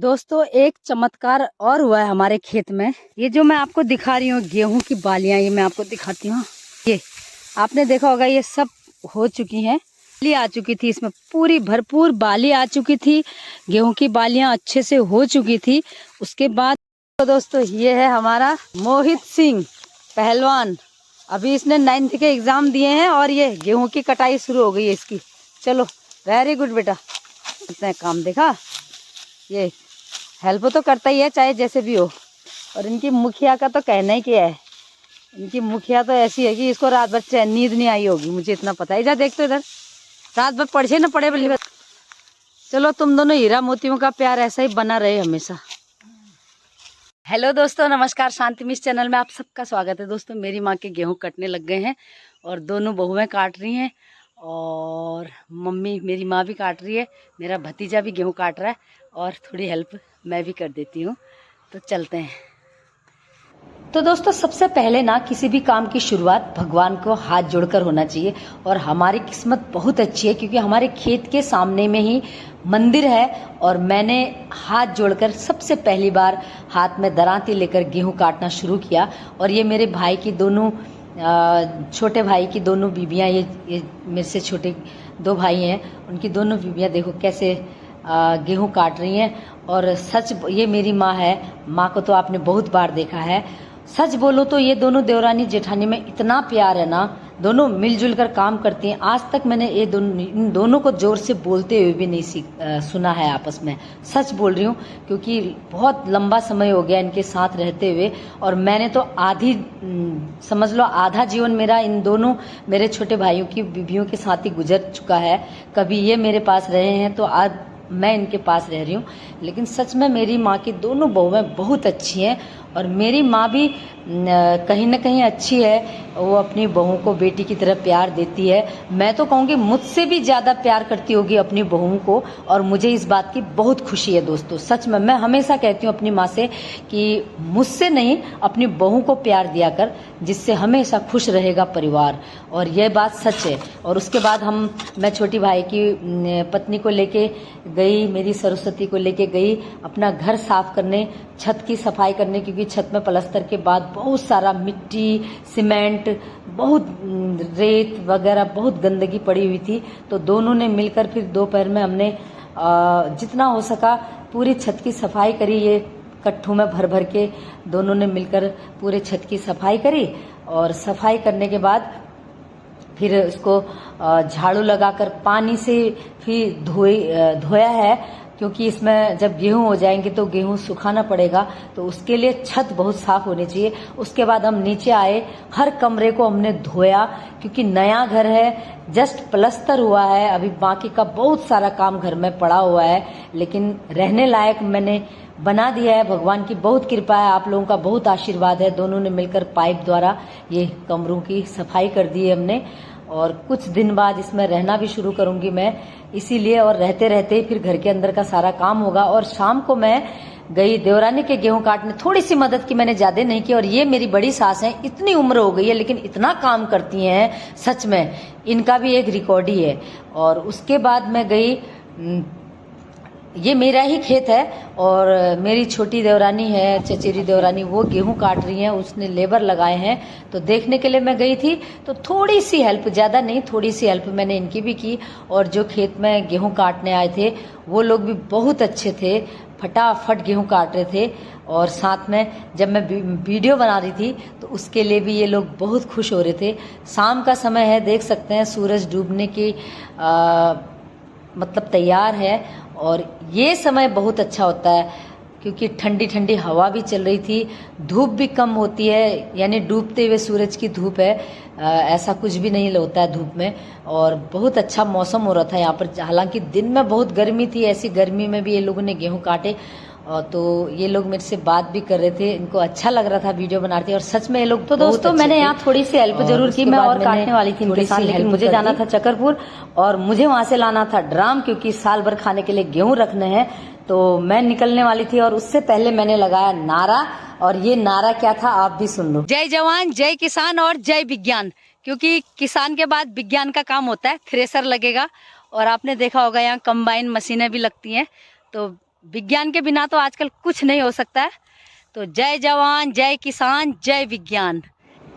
दोस्तों एक चमत्कार और हुआ है हमारे खेत में। ये जो मैं आपको दिखा रही हूँ गेहूं की बालियां, ये मैं आपको दिखाती हूँ। ये आपने देखा होगा, ये सब हो चुकी हैं, बाली आ चुकी थी, इसमें पूरी भरपूर बाली आ चुकी थी, गेहूं की बालियां अच्छे से हो चुकी थी। उसके बाद तो दोस्तों ये है हमारा मोहित सिंह पहलवान। अभी इसने 9th के एग्जाम दिए हैं और ये गेहूं की कटाई शुरू हो गई है इसकी। चलो वेरी गुड बेटा, इतना काम देखा, ये हेल्प तो करता ही है चाहे जैसे भी हो। और इनकी मुखिया का तो कहना ही क्या है, इनकी मुखिया तो ऐसी है कि इसको रात भर नींद नहीं आई होगी, मुझे इतना पता है। जा देख तो इधर, रात भर पढ़े ना पढ़े बल्कि। चलो तुम दोनों हीरा मोतियों का प्यार ऐसा ही बना रहे हमेशा। हेलो दोस्तों, नमस्कार। शांति मिस चैनल में आप सबका स्वागत है। दोस्तों मेरी माँ के गेहूं कटने लग गए हैं और दोनों बहुएं काट रही हैं और मम्मी मेरी माँ भी काट रही है, मेरा भतीजा भी गेहूं काट रहा है और थोड़ी हेल्प मैं भी कर देती हूँ। तो चलते हैं। तो दोस्तों सबसे पहले ना किसी भी काम की शुरुआत भगवान को हाथ जोड़कर होना चाहिए। और हमारी किस्मत बहुत अच्छी है क्योंकि हमारे खेत के सामने में ही मंदिर है और मैंने हाथ जोड़कर सबसे पहली बार हाथ में दरांती लेकर गेहूं काटना शुरू किया। और ये मेरे भाई की दोनों छोटे भाई की दोनों बीबियां, ये मेरे से छोटे 2 भाई हैं, उनकी दोनों बीबियां देखो कैसे गेहूं काट रही हैं। और सच ये मेरी माँ है, माँ को तो आपने बहुत बार देखा है। सच बोलो तो ये दोनों देवरानी जेठानी में इतना प्यार है ना, दोनों मिलजुल कर काम करती हैं। आज तक मैंने इन दोनों को जोर से बोलते हुए भी नहीं सुना है आपस में। सच बोल रही हूँ क्योंकि बहुत लंबा समय हो गया इनके साथ रहते हुए। और मैंने तो समझ लो आधा जीवन मेरा इन दोनों मेरे छोटे भाइयों की बीबियों के साथ ही गुजर चुका है। कभी ये मेरे पास रहे हैं तो आज मैं इनके पास रह रही हूँ। लेकिन सच में मेरी माँ की दोनों बहुएं बहुत अच्छी हैं और मेरी माँ भी कहीं ना कहीं अच्छी है। वो अपनी बहू को बेटी की तरह प्यार देती है। मैं तो कहूँगी मुझसे भी ज़्यादा प्यार करती होगी अपनी बहू को, और मुझे इस बात की बहुत खुशी है दोस्तों। सच में मैं हमेशा कहती हूँ अपनी माँ से कि मुझसे नहीं अपनी बहू को प्यार दिया कर, जिससे हमेशा खुश रहेगा परिवार। और यह बात सच है। और उसके बाद मैं छोटी भाई की पत्नी को लेके गई, मेरी सरस्वती को लेके गई अपना घर साफ करने, छत की सफाई करने, क्योंकि छत में प्लास्टर के बाद बहुत सारा मिट्टी, सीमेंट, बहुत रेत वगैरह बहुत गंदगी पड़ी हुई थी। तो दोनों ने मिलकर फिर दोपहर में हमने जितना हो सका पूरी छत की सफाई करी। ये कट्ठों में भर भर के दोनों ने मिलकर पूरे छत की सफाई करी। और सफाई करने के बाद फिर उसको झाड़ू लगाकर पानी से फिर धोया है, क्योंकि इसमें जब गेहूं हो जाएंगे तो गेहूं सुखाना पड़ेगा, तो उसके लिए छत बहुत साफ होनी चाहिए। उसके बाद हम नीचे आए, हर कमरे को हमने धोया क्योंकि नया घर है, जस्ट प्लस्तर हुआ है, अभी बाकी का बहुत सारा काम घर में पड़ा हुआ है, लेकिन रहने लायक मैंने बना दिया है। भगवान की बहुत कृपा है, आप लोगों का बहुत आशीर्वाद है। दोनों ने मिलकर पाइप द्वारा ये कमरों की सफाई कर दी है हमने। और कुछ दिन बाद इसमें रहना भी शुरू करूंगी मैं, इसीलिए। और रहते रहते ही फिर घर के अंदर का सारा काम होगा। और शाम को मैं गई देवरानी के गेहूं काटने, थोड़ी सी मदद की, मैंने ज्यादा नहीं की। और ये मेरी बड़ी सास है, इतनी उम्र हो गई है लेकिन इतना काम करती हैं, सच में इनका भी एक रिकॉर्ड ही है। और उसके बाद मैं गई, ये मेरा ही खेत है और मेरी छोटी देवरानी है, चचेरी देवरानी, वो गेहूं काट रही हैं, उसने लेबर लगाए हैं। तो देखने के लिए मैं गई थी, तो थोड़ी सी हेल्प, ज़्यादा नहीं, थोड़ी सी हेल्प मैंने इनकी भी की। और जो खेत में गेहूं काटने आए थे वो लोग भी बहुत अच्छे थे, फटाफट गेहूं काट रहे थे। और साथ में जब मैं वीडियो बना रही थी तो उसके लिए भी ये लोग बहुत खुश हो रहे थे। शाम का समय है, देख सकते हैं सूरज डूबने की मतलब तैयार है। और ये समय बहुत अच्छा होता है क्योंकि ठंडी ठंडी हवा भी चल रही थी, धूप भी कम होती है, यानी डूबते हुए सूरज की धूप है, ऐसा कुछ भी नहीं होता है धूप में। और बहुत अच्छा मौसम हो रहा था यहाँ पर। हालांकि दिन में बहुत गर्मी थी, ऐसी गर्मी में भी ये लोगों ने गेहूं काटे। तो ये लोग मेरे से बात भी कर रहे थे, इनको अच्छा लग रहा था वीडियो बना रहे थे। और सच में ये लोग तो दोस्तों मैंने यहाँ थोड़ी सी हेल्प जरूर की, मैं और काटने वाली थी इनके साथ, लेकिन मुझे जाना था चकरपुर और मुझे वहां से लाना था ड्राम, क्योंकि साल भर खाने के लिए गेहूं रखने हैं। तो मैं निकलने वाली थी और उससे पहले मैंने लगाया नारा। और ये नारा क्या था आप भी सुन लो। जय जवान, जय किसान और जय विज्ञान। क्योंकि किसान के बाद विज्ञान का काम होता है, थ्रेसर लगेगा। और आपने देखा होगा यहाँ कंबाइन मशीनें भी लगती हैं। तो विज्ञान के बिना तो आजकल कुछ नहीं हो सकता है। तो जय जवान, जय किसान, जय विज्ञान।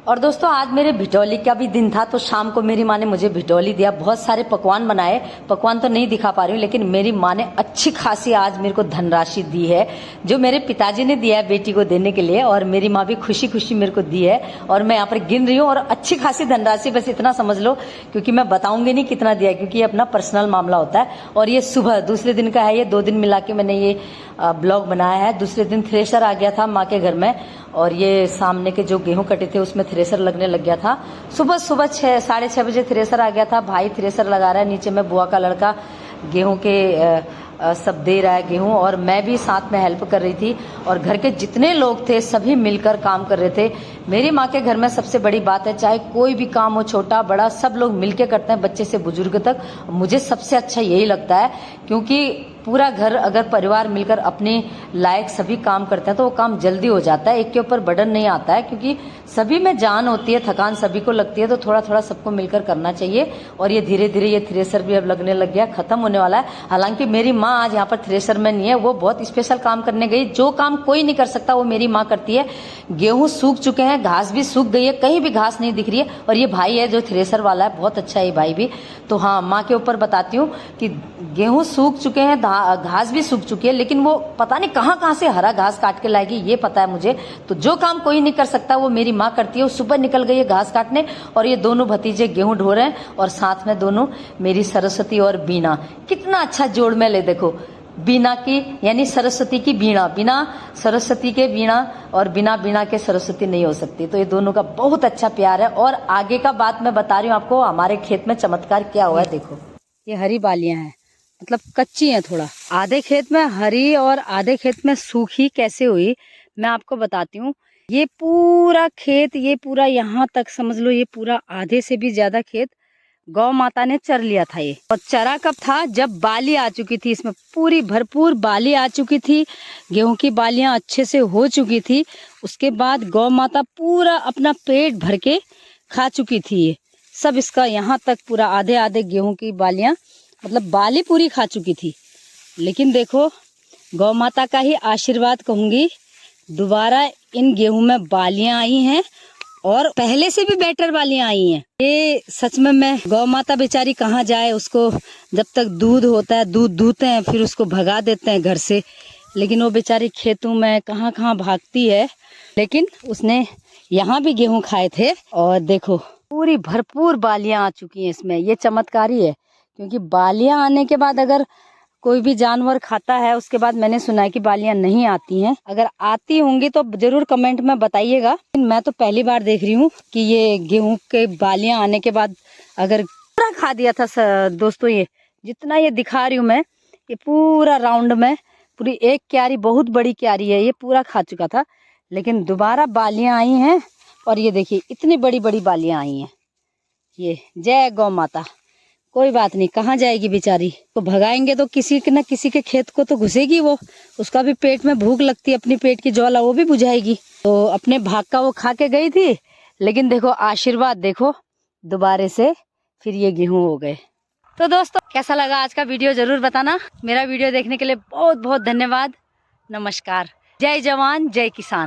और दोस्तों आज मेरे भिटौली का भी दिन था, तो शाम को मेरी माँ ने मुझे भिटौली दिया। बहुत सारे पकवान बनाए, पकवान तो नहीं दिखा पा रही हूँ, लेकिन मेरी माँ ने अच्छी खासी आज मेरे को धनराशि दी है, जो मेरे पिताजी ने दिया है बेटी को देने के लिए, और मेरी माँ भी खुशी खुशी मेरे को दी है। और मैं यहाँ पर गिन रही हूँ, और अच्छी खासी धनराशि, बस इतना समझ लो, क्योंकि मैं बताऊंगी नहीं कितना दिया, क्योंकि ये अपना पर्सनल मामला होता है। और ये सुबह दूसरे दिन का है, ये 2 दिन मिला के मैंने ये ब्लॉग बनाया है। दूसरे दिन थ्रेशर आ गया था माँ के घर में, और ये सामने के जो गेहूं कटे थे उसमें थ्रेसर लगने लग गया था। सुबह 6:30 बजे थ्रेसर आ गया था। भाई थ्रेसर लगा रहा है, नीचे में बुआ का लड़का गेहूं के सब दे रहा है गेहूं, और मैं भी साथ में हेल्प कर रही थी। और घर के जितने लोग थे सभी मिलकर काम कर रहे थे। मेरी माँ के घर में सबसे बड़ी बात है, चाहे कोई भी काम हो, छोटा बड़ा, सब लोग मिलके करते हैं, बच्चे से बुजुर्ग तक। मुझे सबसे अच्छा यही लगता है, क्योंकि पूरा घर अगर परिवार मिलकर अपने लायक सभी काम करते हैं तो वो काम जल्दी हो जाता है, एक के ऊपर बर्डन नहीं आता है, क्योंकि सभी में जान होती है, थकान सभी को लगती है, तो थोड़ा थोड़ा सबको मिलकर करना चाहिए। और ये धीरे धीरे ये थ्रेसर भी अब लगने लग गया, खत्म होने वाला है। हालांकि मेरी माँ आज यहाँ पर थ्रेसर में नहीं है, वो बहुत स्पेशल काम करने गई। जो काम कोई नहीं कर सकता वो मेरी माँ करती है। गेहूं सूख चुके हैं, घास भी सूख गई है, कहीं भी घास नहीं दिख रही है। और ये भाई है जो थ्रेसर वाला है, बहुत अच्छा है ये भाई भी। तो हाँ, माँ के ऊपर बताती हूँ कि गेहूं सूख चुके हैं, घास भी सूख चुकी है, लेकिन वो पता नहीं कहाँ से हरा घास काट के लाएगी, ये पता है मुझे। तो जो काम कोई नहीं कर सकता वो मेरी माँ करती है। वो सुबह निकल गई है घास काटने, और ये दोनों भतीजे गेहूं ढो रहे हैं, और साथ में दोनों मेरी सरस्वती और बीना। कितना अच्छा जोड़ में ले, देखो, बीना की यानी सरस्वती की बीणा, बिना सरस्वती के बीणा और बिना बीणा के सरस्वती नहीं हो सकती। तो ये दोनों का बहुत अच्छा प्यार है। और आगे का बात मैं बता रही हूँ आपको, हमारे खेत में चमत्कार क्या हुआ है, देखो। ये हरी बालियां हैं, मतलब कच्ची हैं थोड़ा। आधे खेत में हरी और आधे खेत में सूखी कैसे हुई मैं आपको बताती हूँ। ये पूरा खेत, ये पूरा यहाँ तक समझ लो, ये पूरा आधे से भी ज्यादा खेत गौ माता ने चर लिया था ये। और चरा कब था, जब बाली आ चुकी थी, इसमें पूरी भरपूर बाली आ चुकी थी, गेहूं की बालियां अच्छे से हो चुकी थी। उसके बाद गौ माता पूरा अपना पेट भर के खा चुकी थी ये सब। इसका यहाँ तक पूरा आधे आधे गेहूं की बालियां, मतलब बाली पूरी खा चुकी थी। लेकिन देखो, गौ माता का ही आशीर्वाद कहूंगी, दोबारा इन गेहूं में बालियां आई हैं, और पहले से भी बेटर बालियां आई हैं। ये सच में, मैं गौ माता बेचारी कहाँ जाए, उसको जब तक दूध होता है, दूध दूहते हैं, फिर उसको भगा देते हैं घर से, लेकिन वो बेचारी खेतों में कहाँ कहाँ भागती है। लेकिन उसने यहाँ भी गेहूं खाए थे, और देखो पूरी भरपूर बालियां आ चुकी हैं इसमें। ये चमत्कारी है, क्योंकि बालियां आने के बाद अगर कोई भी जानवर खाता है, उसके बाद मैंने सुना है कि बालियां नहीं आती हैं। अगर आती होंगी तो जरूर कमेंट में बताइएगा। मैं तो पहली बार देख रही हूँ कि ये गेहूं के बालियां आने के बाद अगर पूरा खा दिया था। दोस्तों, ये जितना ये दिखा रही हूँ मैं, ये पूरा राउंड में पूरी एक क्यारी, बहुत बड़ी क्यारी है, ये पूरा खा चुका था। लेकिन दोबारा बालियां आई हैं, और ये देखिए इतनी बड़ी बड़ी बालियां आई हैं। ये जय गौ माता। कोई बात नहीं, कहाँ जाएगी बेचारी, तो भगाएंगे तो किसी के न किसी के खेत को तो घुसेगी वो। उसका भी पेट में भूख लगती है, अपनी पेट की ज्वाला वो भी बुझाएगी। तो अपने भाग का वो खा के गई थी, लेकिन देखो आशीर्वाद, देखो दोबारे से फिर ये गेहूं हो गए। तो दोस्तों, कैसा लगा आज का वीडियो जरूर बताना। मेरा वीडियो देखने के लिए बहुत बहुत धन्यवाद। नमस्कार। जय जवान, जय किसान।